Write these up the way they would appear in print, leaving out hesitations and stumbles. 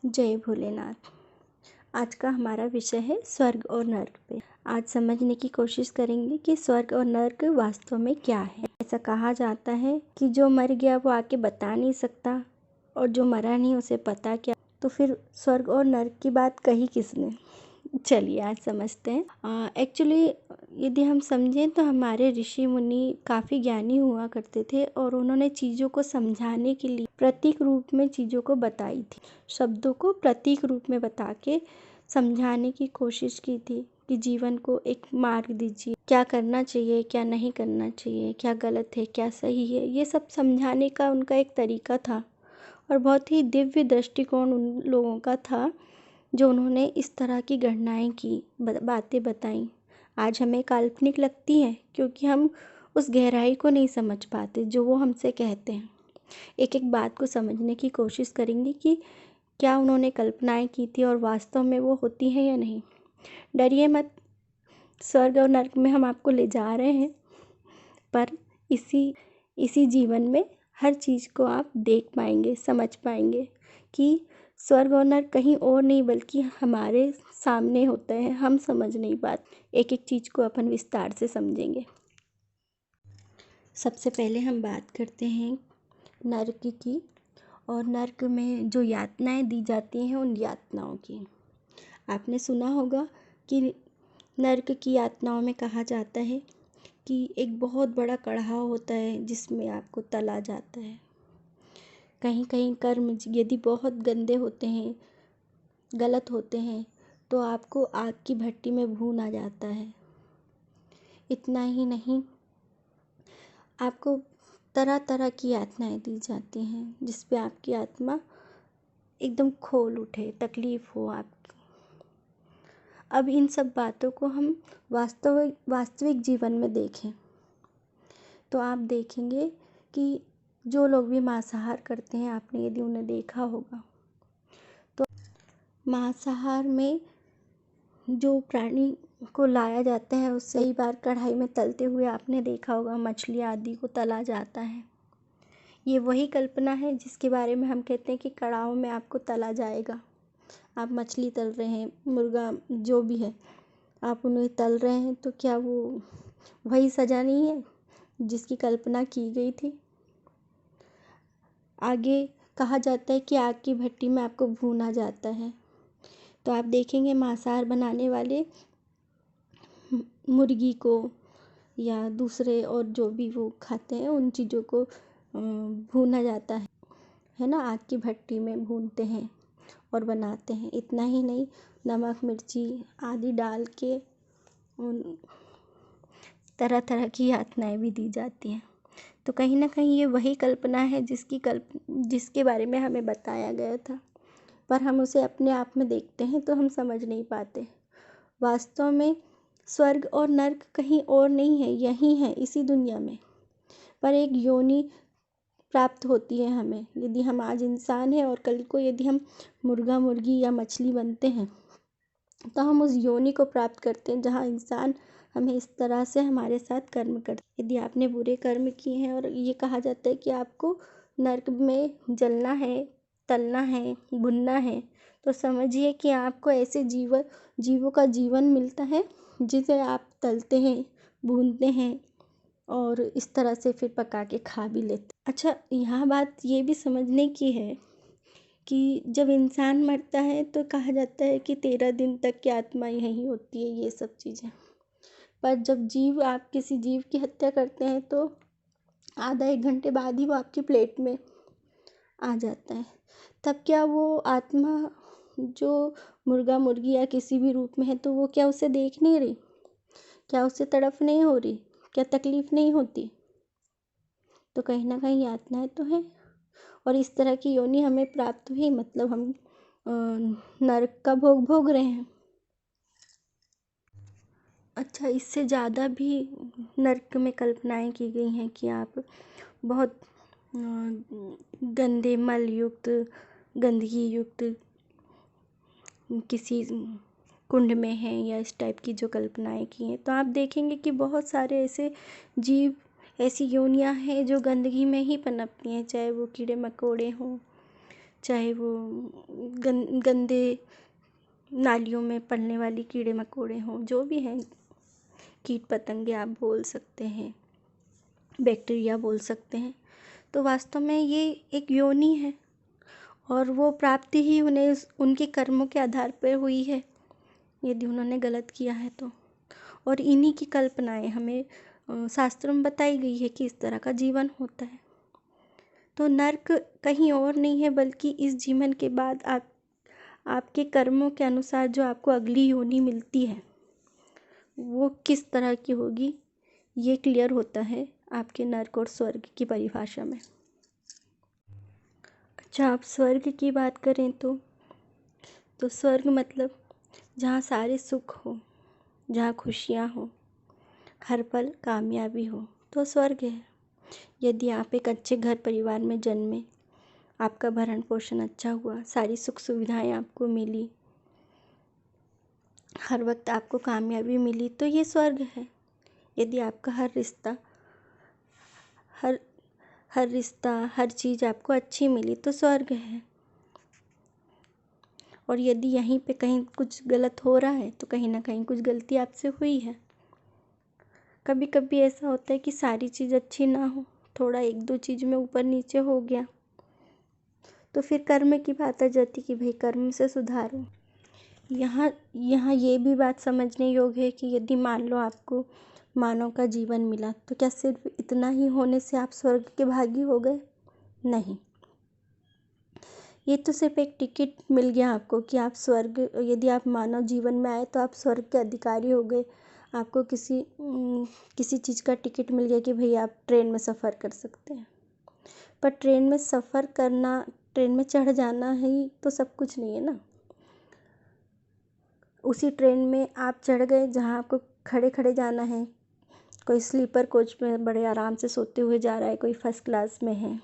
जय भोलेनाथ। आज का हमारा विषय है स्वर्ग और नर्क पे। आज समझने की कोशिश करेंगे कि स्वर्ग और नर्क वास्तव में क्या है। ऐसा कहा जाता है कि जो मर गया वो आके बता नहीं सकता और जो मरा नहीं उसे पता क्या। तो फिर स्वर्ग और नर्क की बात कही किसने? चलिए आज समझते हैं। एक्चुअली यदि हम समझें तो हमारे ऋषि मुनि काफ़ी ज्ञानी हुआ करते थे और उन्होंने चीज़ों को समझाने के लिए प्रतीक रूप में चीज़ों को बताई थी। शब्दों को प्रतीक रूप में बता के समझाने की कोशिश की थी कि जीवन को एक मार्ग दीजिए, क्या करना चाहिए, क्या नहीं करना चाहिए, क्या गलत है, क्या सही है। ये सब समझाने का उनका एक तरीका था और बहुत ही दिव्य दृष्टिकोण उन लोगों का था जो उन्होंने इस तरह की गणनाएँ की, बातें बताई। आज हमें काल्पनिक लगती हैं क्योंकि हम उस गहराई को नहीं समझ पाते जो वो हमसे कहते हैं। एक एक बात को समझने की कोशिश करेंगे कि क्या उन्होंने कल्पनाएँ की थी और वास्तव में वो होती हैं या नहीं। डरिए मत, स्वर्ग और नर्क में हम आपको ले जा रहे हैं, पर इसी जीवन में हर चीज़ को आप देख पाएंगे, समझ पाएंगे कि स्वर्ग और नर्क कहीं और नहीं बल्कि हमारे सामने होते हैं। हम समझ नहीं पाते। एक एक चीज़ को अपन विस्तार से समझेंगे। सबसे पहले हम बात करते हैं नर्क की और नर्क में जो यातनाएं दी जाती हैं उन यातनाओं की। आपने सुना होगा कि नर्क की यातनाओं में कहा जाता है कि एक बहुत बड़ा कड़ाहा होता है जिसमें आपको तला जाता है। कहीं कहीं कर्म यदि बहुत गंदे होते हैं, गलत होते हैं, तो आपको आग की भट्टी में भूना जाता है। इतना ही नहीं, आपको तरह तरह की यातनाएं दी जाती हैं जिस पे आपकी आत्मा एकदम खोल उठे, तकलीफ़ हो आपको। अब इन सब बातों को हम वास्तविक जीवन में देखें तो आप देखेंगे कि जो लोग भी मांसाहार करते हैं, आपने यदि उन्हें देखा होगा तो मांसाहार में जो प्राणी को लाया जाता है उससे कई बार कढ़ाई में तलते हुए आपने देखा होगा, मछली आदि को तला जाता है। ये वही कल्पना है जिसके बारे में हम कहते हैं कि कड़ाहों में आपको तला जाएगा। आप मछली तल रहे हैं, मुर्गा जो भी है, आप उन्हें तल रहे हैं, तो क्या वो वही सज़ा नहीं है जिसकी कल्पना की गई थी? आगे कहा जाता है कि आग की भट्टी में आपको भूना जाता है। तो आप देखेंगे मांसाहार बनाने वाले मुर्गी को या दूसरे और जो भी वो खाते हैं उन चीज़ों को भूना जाता है ना, आग की भट्टी में भूनते हैं और बनाते हैं। इतना ही नहीं, नमक मिर्ची आदि डाल के उन तरह तरह की यातनाएं भी दी जाती हैं। तो कहीं ना कहीं ये वही कल्पना है जिसके बारे में हमें बताया गया था, पर हम उसे अपने आप में देखते हैं तो हम समझ नहीं पाते। वास्तव में स्वर्ग और नर्क कहीं और नहीं है, यही है इसी दुनिया में। पर एक योनि प्राप्त होती है हमें। यदि हम आज इंसान हैं और कल को यदि हम मुर्गा मुर्गी या मछली बनते हैं तो हम उस योनि को प्राप्त करते हैं जहाँ इंसान हमें इस तरह से हमारे साथ कर्म करते। यदि आपने बुरे कर्म किए हैं और ये कहा जाता है कि आपको नर्क में जलना है, तलना है, भुनना है, तो समझिए कि आपको ऐसे जीवों का जीवन मिलता है जिसे आप तलते हैं, भूनते हैं और इस तरह से फिर पका के खा भी लेते। अच्छा, यहाँ बात ये भी समझने की है कि जब इंसान मरता है तो कहा जाता है कि 13 दिन तक की आत्मा यहीं होती है, ये सब चीज़ें। पर जब आप किसी जीव की हत्या करते हैं तो आधा एक घंटे बाद ही वो आपकी प्लेट में आ जाता है। तब क्या वो आत्मा जो मुर्गा मुर्गी या किसी भी रूप में है तो वो क्या उसे देख नहीं रही? क्या उसे तड़प नहीं हो रही? क्या तकलीफ़ नहीं होती? तो कहीं ना कहीं यातनाएं तो है और इस तरह की योनि हमें प्राप्त हुई, मतलब हम नरक का भोग भोग रहे हैं। अच्छा, इससे ज़्यादा भी नर्क में कल्पनाएं की गई हैं कि आप बहुत गंदे मल युक्त, गंदगी युक्त किसी कुंड में हैं या इस टाइप की जो कल्पनाएं की हैं, तो आप देखेंगे कि बहुत सारे ऐसे जीव, ऐसी योनियां हैं जो गंदगी में ही पनपती हैं, चाहे वो कीड़े मकोड़े हों, चाहे वो गंदे नालियों में पड़ने वाली कीड़े मकोड़े हों, जो भी हैं, कीट पतंगे आप बोल सकते हैं, बैक्टीरिया बोल सकते हैं, तो वास्तव में ये एक योनि है और वो प्राप्ति ही उन्हें उनके कर्मों के आधार पर हुई है, यदि उन्होंने गलत किया है तो। और इन्हीं की कल्पनाएं हमें शास्त्रों में बताई गई है कि इस तरह का जीवन होता है। तो नर्क कहीं और नहीं है, बल्कि इस जीवन के बाद आपके कर्मों के अनुसार जो आपको अगली योनि मिलती है वो किस तरह की होगी, ये क्लियर होता है आपके नर्क और स्वर्ग की परिभाषा में। अच्छा, आप स्वर्ग की बात करें तो स्वर्ग मतलब जहाँ सारे सुख हो, जहाँ खुशियाँ हो, हर पल कामयाबी हो, तो स्वर्ग है। यदि आप एक अच्छे घर परिवार में जन्मे, आपका भरण पोषण अच्छा हुआ, सारी सुख सुविधाएं आपको मिली, हर वक्त आपको कामयाबी मिली, तो ये स्वर्ग है। यदि आपका हर रिश्ता हर चीज़ आपको अच्छी मिली, तो स्वर्ग है। और यदि यहीं पे कहीं कुछ गलत हो रहा है तो कहीं ना कहीं कुछ गलती आपसे हुई है। कभी कभी ऐसा होता है कि सारी चीज़ अच्छी ना हो, थोड़ा एक दो चीज़ में ऊपर नीचे हो गया, तो फिर कर्म की बात आ जाती कि भाई कर्म से सुधारो। यहाँ ये भी बात समझने योग्य है कि यदि मान लो आपको मानव का जीवन मिला, तो क्या सिर्फ इतना ही होने से आप स्वर्ग के भागी हो गए? नहीं, ये तो सिर्फ एक टिकट मिल गया आपको कि आप स्वर्ग, यदि आप मानव जीवन में आए तो आप स्वर्ग के अधिकारी हो गए। आपको किसी चीज़ का टिकट मिल गया कि भाई आप ट्रेन में सफ़र कर सकते हैं। पर ट्रेन में सफ़र करना, ट्रेन में चढ़ जाना ही तो सब कुछ नहीं है ना। उसी ट्रेन में आप चढ़ गए जहाँ आपको खड़े खड़े जाना है। कोई स्लीपर कोच में बड़े आराम से सोते हुए जा रहा है, कोई फर्स्ट क्लास में है,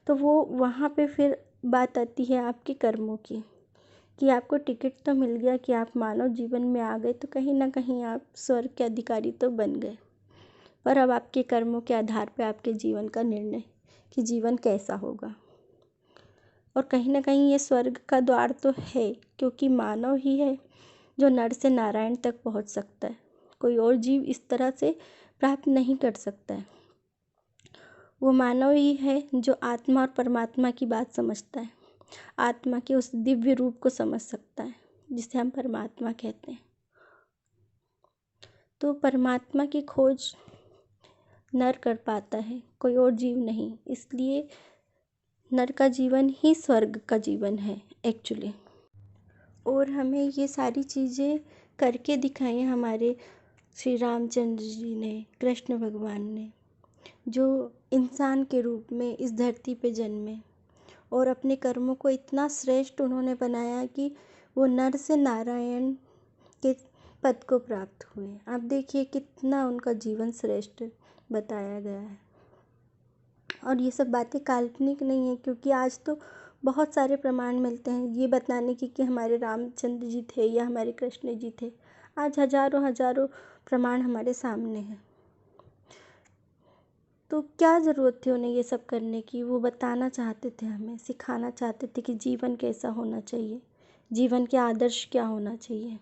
तो वो वहाँ पे फिर बात आती है आपके कर्मों की, कि आपको टिकट तो मिल गया कि आप मानव जीवन में आ गए, तो कहीं ना कहीं आप स्वर्ग के अधिकारी तो बन गए। पर अब आपके कर्मों के आधार पर आपके जीवन का निर्णय कि जीवन कैसा होगा। और कहीं ना कहीं ये स्वर्ग का द्वार तो है, क्योंकि मानव ही है जो नर से नारायण तक पहुंच सकता है। कोई और जीव इस तरह से प्राप्त नहीं कर सकता है। वो मानव ही है जो आत्मा और परमात्मा की बात समझता है, आत्मा के उस दिव्य रूप को समझ सकता है जिसे हम परमात्मा कहते हैं। तो परमात्मा की खोज नर कर पाता है, कोई और जीव नहीं। इसलिए नर का जीवन ही स्वर्ग का जीवन है एक्चुअली। और हमें ये सारी चीज़ें करके दिखाई हमारे श्री रामचंद्र जी ने, कृष्ण भगवान ने, जो इंसान के रूप में इस धरती पे जन्मे और अपने कर्मों को इतना श्रेष्ठ उन्होंने बनाया कि वो नर से नारायण के पद को प्राप्त हुए। आप देखिए कितना उनका जीवन श्रेष्ठ बताया गया है। और ये सब बातें काल्पनिक नहीं है, क्योंकि आज तो बहुत सारे प्रमाण मिलते हैं ये बताने की कि हमारे रामचंद्र जी थे या हमारे कृष्ण जी थे। आज हजारों हजारों प्रमाण हमारे सामने हैं। तो क्या ज़रूरत थी उन्हें ये सब करने की? वो बताना चाहते थे, हमें सिखाना चाहते थे कि जीवन कैसा होना चाहिए, जीवन के आदर्श क्या होना चाहिए,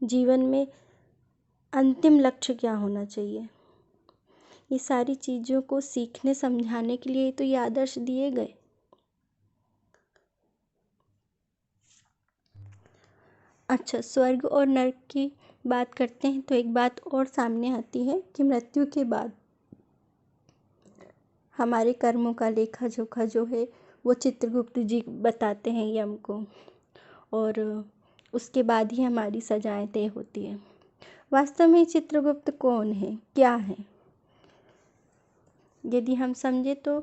जीवन में अंतिम लक्ष्य क्या होना चाहिए। ये सारी चीज़ों को सीखने समझाने के लिए तो ये आदर्श दिए गए। अच्छा, स्वर्ग और नरक की बात करते हैं तो एक बात और सामने आती है कि मृत्यु के बाद हमारे कर्मों का लेखा जोखा जो है वो चित्रगुप्त जी बताते हैं यम को, और उसके बाद ही हमारी सजाएं तय होती है। वास्तव में चित्रगुप्त कौन है, क्या है? यदि हम समझे तो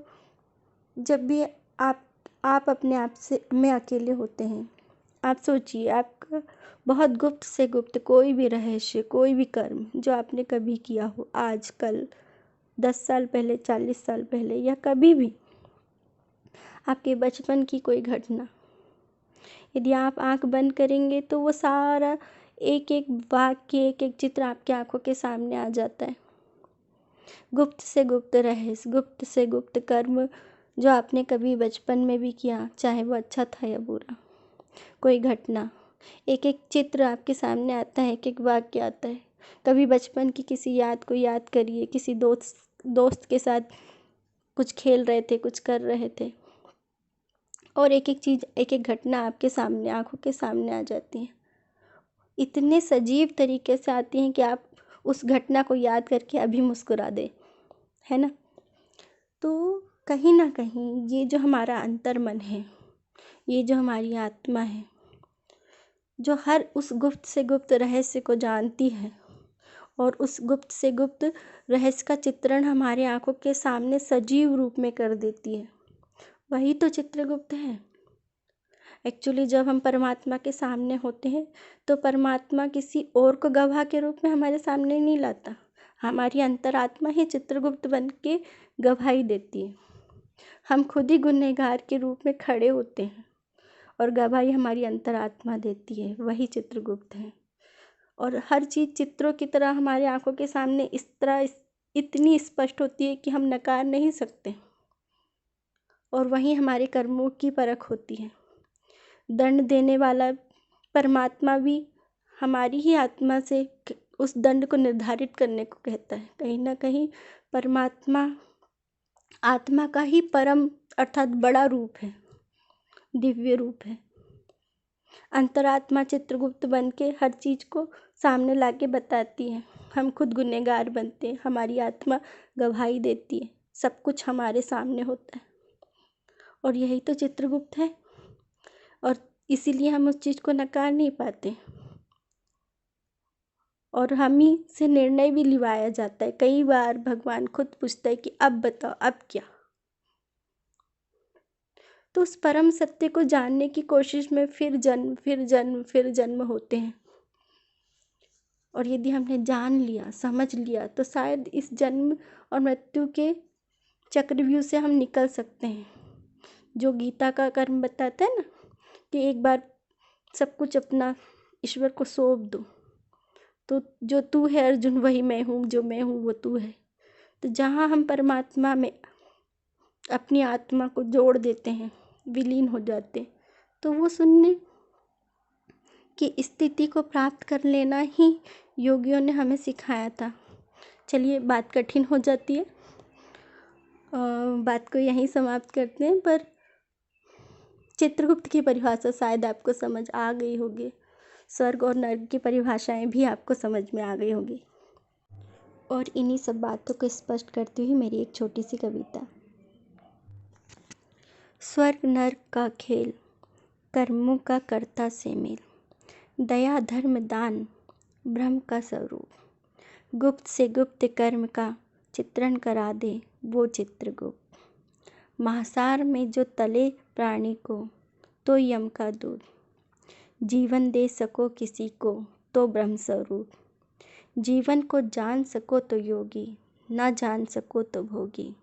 जब भी आप अपने आप से में अकेले होते हैं, आप सोचिए आपका बहुत गुप्त से गुप्त कोई भी रहस्य, कोई भी कर्म जो आपने कभी किया हो, आज कल 10 साल पहले, 40 साल पहले, या कभी भी आपके बचपन की कोई घटना, यदि आप आंख बंद करेंगे तो वो सारा एक एक वाक्य, एक एक चित्र आपकी आंखों के सामने आ जाता है। गुप्त से गुप्त रहस्य, गुप्त से गुप्त कर्म जो आपने कभी बचपन में भी किया, चाहे वो अच्छा था या बुरा। कोई घटना, एक एक चित्र आपके सामने आता है, एक एक वाक्य आता है। कभी बचपन की किसी याद को याद करिए, किसी दोस्त के साथ कुछ खेल रहे थे, कुछ कर रहे थे, और एक एक चीज़, एक एक घटना आपके सामने, आंखों के सामने आ जाती है। इतने सजीव तरीके से आती हैं कि आप उस घटना को याद करके अभी मुस्कुरा दें, है ना। तो कहीं ना कहीं ये जो हमारा अंतर्मन है, ये जो हमारी आत्मा है, जो हर उस गुप्त से गुप्त रहस्य को जानती है और उस गुप्त से गुप्त रहस्य का चित्रण हमारे आंखों के सामने सजीव रूप में कर देती है, वही तो चित्रगुप्त है। एक्चुअली जब हम परमात्मा के सामने होते हैं तो परमात्मा किसी और को गवाह के रूप में हमारे सामने नहीं लाता, हमारी अंतरात्मा ही चित्रगुप्त बन के गवाही देती है। हम खुद ही गुनहगार के रूप में खड़े होते हैं और गवाही हमारी अंतरात्मा देती है, वही चित्रगुप्त है। और हर चीज़ चित्रों की तरह हमारे आंखों के सामने इतनी स्पष्ट होती है कि हम नकार नहीं सकते। और वहीं हमारे कर्मों की परख होती है। दंड देने वाला परमात्मा भी हमारी ही आत्मा से उस दंड को निर्धारित करने को कहता है। कहीं ना कहीं परमात्मा आत्मा का ही परम अर्थात बड़ा रूप है, दिव्य रूप है। अंतरात्मा चित्रगुप्त बन के हर चीज़ को सामने ला के बताती है। हम खुद गुनहगार बनते हैं, हमारी आत्मा गवाही देती है, सब कुछ हमारे सामने होता है। और यही तो चित्रगुप्त है, और इसीलिए हम उस चीज़ को नकार नहीं पाते, और हम ही से निर्णय भी लिवाया जाता है। कई बार भगवान खुद पूछता है कि अब बताओ, अब क्या। तो उस परम सत्य को जानने की कोशिश में फिर जन्म फिर जन्म फिर जन्म होते हैं। और यदि हमने जान लिया, समझ लिया, तो शायद इस जन्म और मृत्यु के चक्रव्यूह से हम निकल सकते हैं। जो गीता का कर्म बताता है ना, कि एक बार सब कुछ अपना ईश्वर को सौंप दो, तो जो तू है अर्जुन वही मैं हूँ, जो मैं हूँ वो तू है। तो जहाँ हम परमात्मा में अपनी आत्मा को जोड़ देते हैं, विलीन हो जाते, तो वो शून्य की स्थिति को प्राप्त कर लेना ही योगियों ने हमें सिखाया था। चलिए, बात कठिन हो जाती है, बात को यहीं समाप्त करते हैं। पर चित्रगुप्त की परिभाषा शायद आपको समझ आ गई होगी, स्वर्ग और नर्क की परिभाषाएं भी आपको समझ में आ गई होगी। और इन्हीं सब बातों को स्पष्ट करती हुई मेरी एक छोटी सी कविता। स्वर्ग नर्क का खेल, कर्मों का कर्ता से मेल, दया धर्म दान ब्रह्म का स्वरूप, गुप्त से गुप्त कर्म का चित्रण करा दे वो चित्रगुप्त, महासार में जो तले प्राणी को तो यम का दूत, जीवन दे सको किसी को तो ब्रह्म स्वरूप, जीवन को जान सको तो योगी, ना जान सको तो भोगी,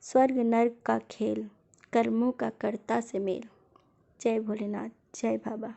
स्वर्ग नर्क का खेल, कर्मों का कर्ता से मेल। जय भोलेनाथ, जय बाबा।